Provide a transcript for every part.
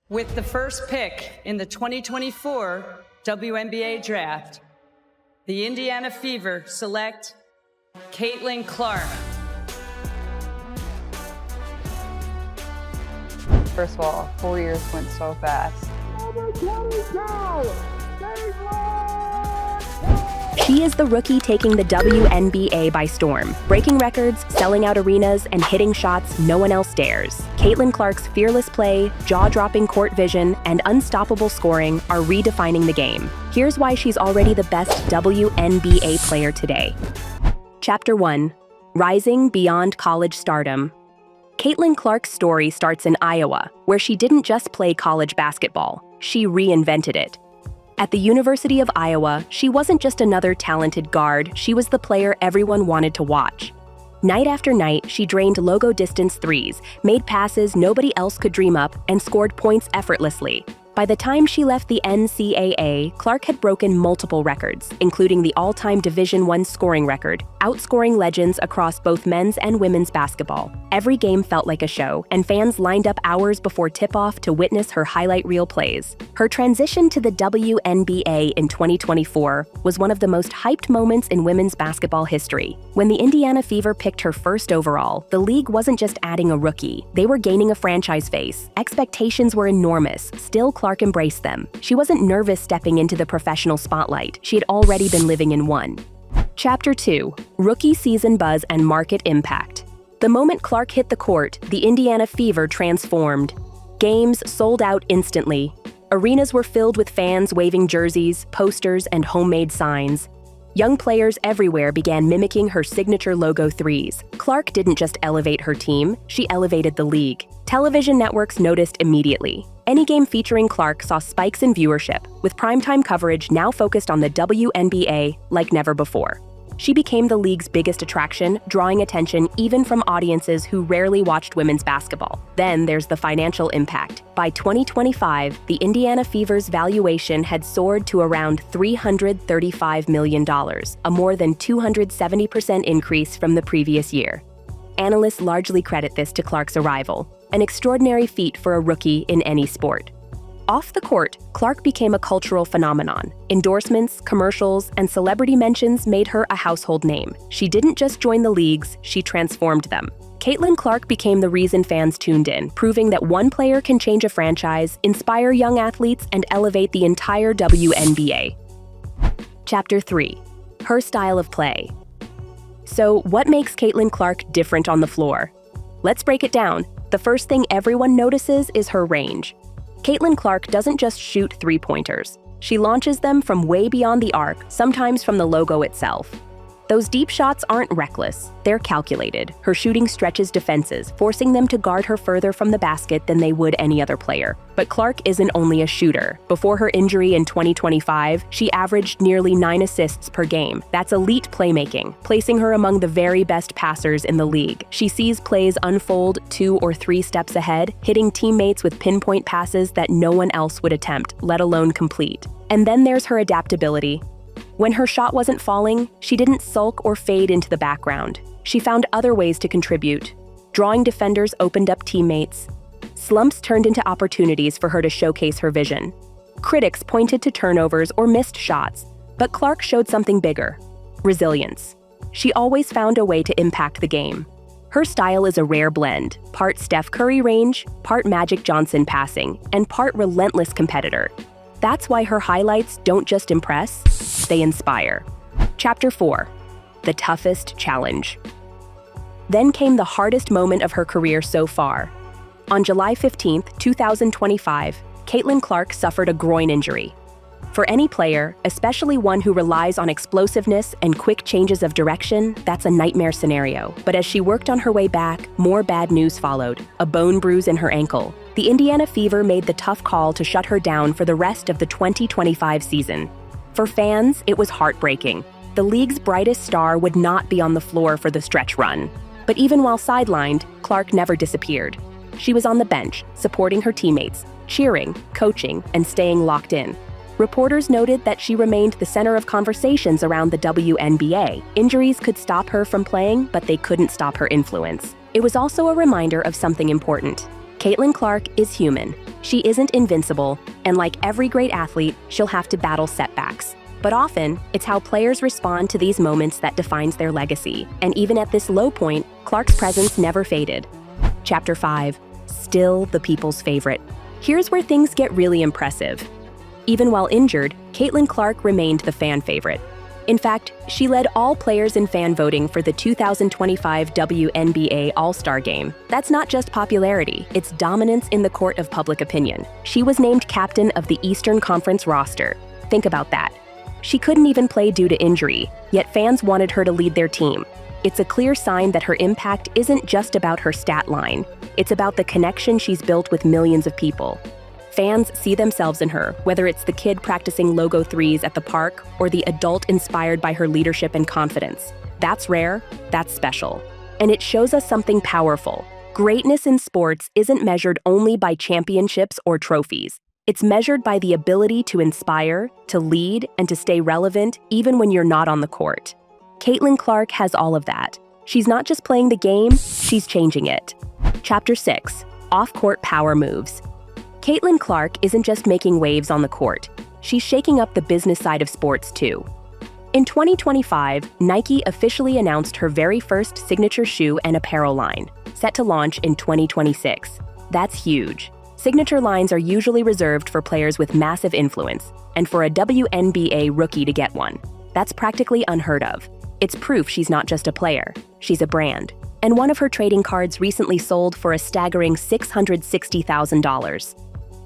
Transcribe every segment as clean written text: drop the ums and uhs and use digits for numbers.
With the first pick in the 2024 WNBA draft, the Indiana Fever select Caitlin Clark. First of all, 4 years went so fast. She is the rookie taking the WNBA by storm, breaking records, selling out arenas, and hitting shots no one else dares. Caitlin Clark's fearless play, jaw-dropping court vision, and unstoppable scoring are redefining the game. Here's why she's already the best WNBA player today. Chapter 1. Rising Beyond College Stardom. Caitlin Clark's story starts in Iowa, where she didn't just play college basketball, she reinvented it. At the University of Iowa, she wasn't just another talented guard, she was the player everyone wanted to watch. Night after night, she drained logo-distance threes, made passes nobody else could dream up, and scored points effortlessly. By the time she left the NCAA, Clark had broken multiple records, including the all-time Division I scoring record, outscoring legends across both men's and women's basketball. Every game felt like a show, and fans lined up hours before tip-off to witness her highlight reel plays. Her transition to the WNBA in 2024 was one of the most hyped moments in women's basketball history. When the Indiana Fever picked her first overall, the league wasn't just adding a rookie, they were gaining a franchise face. Expectations were enormous, still Clark embraced them. She wasn't nervous stepping into the professional spotlight, she had already been living in one. Chapter 2. Rookie Season Buzz and Market Impact. The moment Clark hit the court, the Indiana Fever transformed. Games sold out instantly. Arenas were filled with fans waving jerseys, posters, and homemade signs. Young players everywhere began mimicking her signature logo threes. Clark didn't just elevate her team, she elevated the league. Television networks noticed immediately. Any game featuring Clark saw spikes in viewership, with primetime coverage now focused on the WNBA like never before. She became the league's biggest attraction, drawing attention even from audiences who rarely watched women's basketball. Then there's the financial impact. By 2025, the Indiana Fever's valuation had soared to around $335 million, a more than 270% increase from the previous year. Analysts largely credit this to Clark's arrival, an extraordinary feat for a rookie in any sport. Off the court, Clark became a cultural phenomenon. Endorsements, commercials, and celebrity mentions made her a household name. She didn't just join the leagues, she transformed them. Caitlin Clark became the reason fans tuned in, proving that one player can change a franchise, inspire young athletes, and elevate the entire WNBA. Chapter 3. Her style of play. So, what makes Caitlin Clark different on the floor? Let's break it down. The first thing everyone notices is her range. Caitlin Clark doesn't just shoot three-pointers. She launches them from way beyond the arc, sometimes from the logo itself. Those deep shots aren't reckless, they're calculated. Her shooting stretches defenses, forcing them to guard her further from the basket than they would any other player. But Clark isn't only a shooter. Before her injury in 2025, she averaged nearly 9 assists per game. That's elite playmaking, placing her among the very best passers in the league. She sees plays unfold 2 or 3 steps ahead, hitting teammates with pinpoint passes that no one else would attempt, let alone complete. And then there's her adaptability. When her shot wasn't falling, she didn't sulk or fade into the background. She found other ways to contribute. Drawing defenders opened up teammates. Slumps turned into opportunities for her to showcase her vision. Critics pointed to turnovers or missed shots, but Clark showed something bigger: resilience. She always found a way to impact the game. Her style is a rare blend, part Steph Curry range, part Magic Johnson passing, and part relentless competitor. That's why her highlights don't just impress, they inspire. Chapter 4. The Toughest Challenge. Then came the hardest moment of her career so far. On July 15, 2025, Caitlin Clark suffered a groin injury. For any player, especially one who relies on explosiveness and quick changes of direction, that's a nightmare scenario. But as she worked on her way back, more bad news followed: a bone bruise in her ankle. The Indiana Fever made the tough call to shut her down for the rest of the 2025 season. For fans, it was heartbreaking. The league's brightest star would not be on the floor for the stretch run. But even while sidelined, Clark never disappeared. She was on the bench, supporting her teammates, cheering, coaching, and staying locked in. Reporters noted that she remained the center of conversations around the WNBA. Injuries could stop her from playing, but they couldn't stop her influence. It was also a reminder of something important. Caitlin Clark is human. She isn't invincible, and like every great athlete, she'll have to battle setbacks. But often, it's how players respond to these moments that defines their legacy. And even at this low point, Clark's presence never faded. Chapter 5. Still the people's favorite. Here's where things get really impressive. Even while injured, Caitlin Clark remained the fan favorite. In fact, she led all players in fan voting for the 2025 WNBA All-Star Game. That's not just popularity, it's dominance in the court of public opinion. She was named captain of the Eastern Conference roster. Think about that. She couldn't even play due to injury, yet fans wanted her to lead their team. It's a clear sign that her impact isn't just about her stat line. It's about the connection she's built with millions of people. Fans see themselves in her, whether it's the kid practicing logo threes at the park or the adult inspired by her leadership and confidence. That's rare, that's special. And it shows us something powerful. Greatness in sports isn't measured only by championships or trophies. It's measured by the ability to inspire, to lead, and to stay relevant even when you're not on the court. Caitlin Clark has all of that. She's not just playing the game, she's changing it. Chapter 6. Off-court power moves. Caitlin Clark isn't just making waves on the court. She's shaking up the business side of sports too. In 2025, Nike officially announced her very first signature shoe and apparel line, set to launch in 2026. That's huge. Signature lines are usually reserved for players with massive influence, and for a WNBA rookie to get one, that's practically unheard of. It's proof she's not just a player, she's a brand. And one of her trading cards recently sold for a staggering $660,000.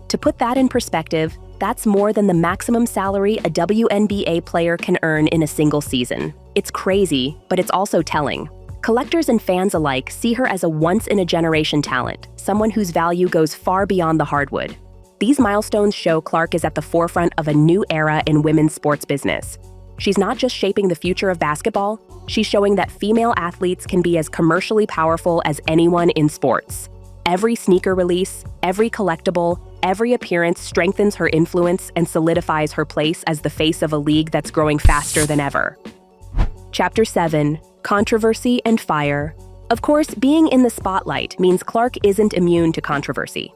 To put that in perspective, that's more than the maximum salary a WNBA player can earn in a single season. It's crazy, but it's also telling. Collectors and fans alike see her as a once-in-a-generation talent, someone whose value goes far beyond the hardwood. These milestones show Clark is at the forefront of a new era in women's sports business. She's not just shaping the future of basketball, she's showing that female athletes can be as commercially powerful as anyone in sports. Every sneaker release, every collectible, every appearance strengthens her influence and solidifies her place as the face of a league that's growing faster than ever. Chapter 7. Controversy and fire. Of course, being in the spotlight means Clark isn't immune to controversy.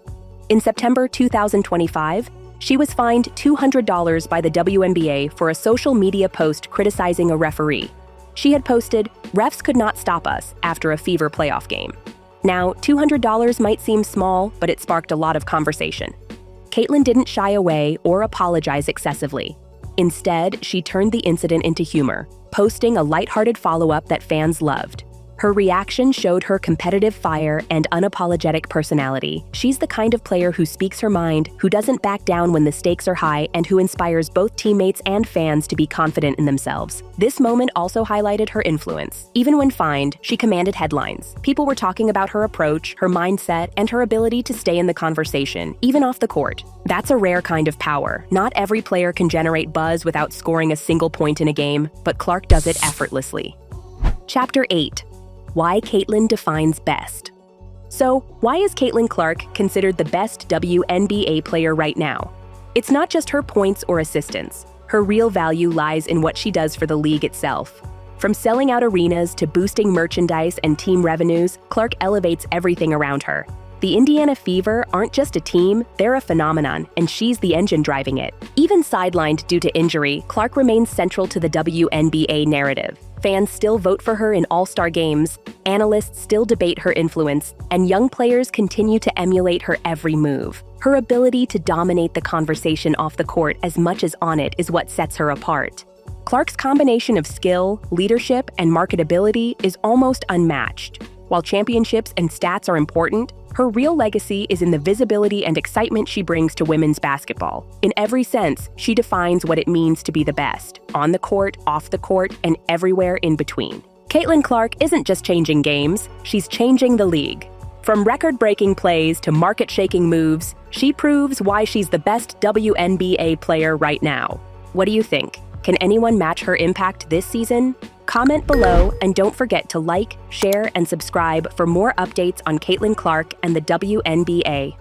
In September 2025, she was fined $200 by the WNBA for a social media post criticizing a referee. She had posted, "Refs could not stop us," after a Fever playoff game. Now, $200 might seem small, but it sparked a lot of conversation. Caitlin didn't shy away or apologize excessively. Instead, she turned the incident into humor, posting a lighthearted follow-up that fans loved. Her reaction showed her competitive fire and unapologetic personality. She's the kind of player who speaks her mind, who doesn't back down when the stakes are high, and who inspires both teammates and fans to be confident in themselves. This moment also highlighted her influence. Even when fined, she commanded headlines. People were talking about her approach, her mindset, and her ability to stay in the conversation, even off the court. That's a rare kind of power. Not every player can generate buzz without scoring a single point in a game, but Clark does it effortlessly. Chapter 8. Why Caitlin defines best. So, why is Caitlin Clark considered the best WNBA player right now? It's not just her points or assistance. Her real value lies in what she does for the league itself. From selling out arenas to boosting merchandise and team revenues, Clark elevates everything around her. The Indiana Fever aren't just a team, they're a phenomenon, and she's the engine driving it. Even sidelined due to injury, Clark remains central to the WNBA narrative. Fans still vote for her in all-star games, analysts still debate her influence, and young players continue to emulate her every move. Her ability to dominate the conversation off the court as much as on it is what sets her apart. Clark's combination of skill, leadership, and marketability is almost unmatched. While championships and stats are important, her real legacy is in the visibility and excitement she brings to women's basketball. In every sense, she defines what it means to be the best, on the court, off the court, and everywhere in between. Caitlin Clark isn't just changing games, she's changing the league. From record-breaking plays to market-shaking moves, she proves why she's the best WNBA player right now. What do you think? Can anyone match her impact this season? Comment below and don't forget to like, share, and subscribe for more updates on Caitlin Clark and the WNBA.